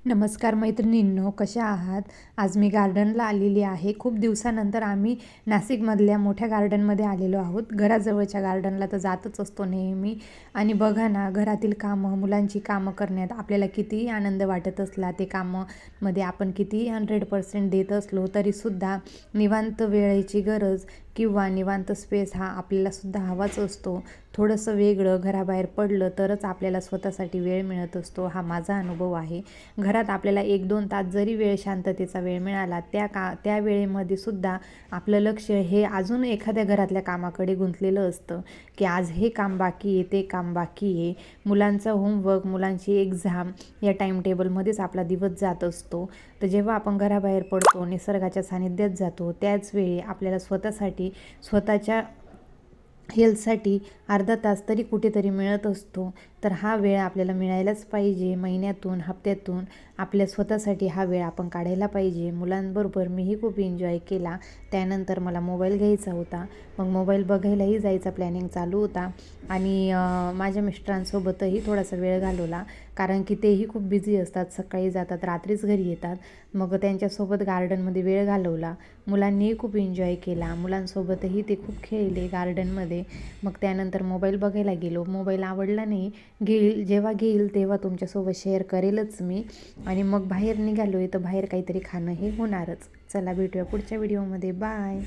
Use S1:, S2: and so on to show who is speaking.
S1: नमस्कार मैत्रिणींनो, कशा आहात? आज मी गार्डनला आलेली आहे. खूप दिवसानंतर आम्ही नाशिकमधल्या मोठ्या गार्डनमध्ये आलेलो आहोत. घराजवळच्या गार्डनला तर जातच असतो नेहमी. आणि बघा ना, घरातील कामं, मुलांची कामं करण्यात आपल्याला कितीही आनंद वाटत असला, ते कामामध्ये आपण कितीही 100% देत असलो तरीसुद्धा निवांत वेळेची गरज किंवा निवांत स्पेस हा आपल्यालासुद्धा हवाच असतो. थोडंसं वेगळं घराबाहेर पडलं तरच आपल्याला स्वतःसाठी वेळ मिळत असतो. हा माझा अनुभव आहे. घरात आपल्याला 1-2 तास जरी वेळ शांततेचा वेळ मिळाला, त्या वेळेमध्ये सुद्धा आपलं लक्ष हे अजून एखाद्या घरातल्या कामाकडे गुंतलेलं असतं, की आज हे काम बाकी आहे, ते काम बाकी आहे. मुलांचा होमवर्क, मुलांची एक्झाम या टाईम टेबलमध्येच आपला दिवस जात असतो. तर जेव्हा आपण घराबाहेर पडतो, निसर्गाच्या सानिध्यात जातो, त्याच वेळी आपल्याला स्वतःसाठी, स्वतःच्या हेल्थसाठी अर्धा तास तरी कुठेतरी मिळत असतो. तर हा वेळ आपल्याला मिळायलाच पाहिजे. महिन्यातून, हप्त्यातून आपल्या स्वतःसाठी हा वेळ आपण काढायला पाहिजे. मुलांबरोबर मीही खूप एन्जॉय केला. त्यानंतर मला मोबाईल घ्यायचा होता. मग मोबाईल बघायलाही जायचा प्लॅनिंग चालू होता आणि माझ्या मिस्टरांसोबतही थोडासा वेळ घालवला, कारण की तेही खूप बिझी असतात. सकाळी जातात, रात्रीच घरी येतात. मग त्यांच्यासोबत गार्डनमध्ये वेळ घालवला. मुलांनीही खूप एन्जॉय केला. मुलांसोबतही ते खूप खेळले गार्डनमध्ये. मग त्यानंतर मोबाईल बघायला गेलो. मोबाईल आवडला नाही. जेव्हा घेईल तेव्हा तुमच्यासोबत शेअर करेलच मी. आणि मग बाहेर निघालो आहे, तर बाहेर काहीतरी खाणं हे होणारच. चला भेटूया पुढच्या व्हिडिओमध्ये. बाय.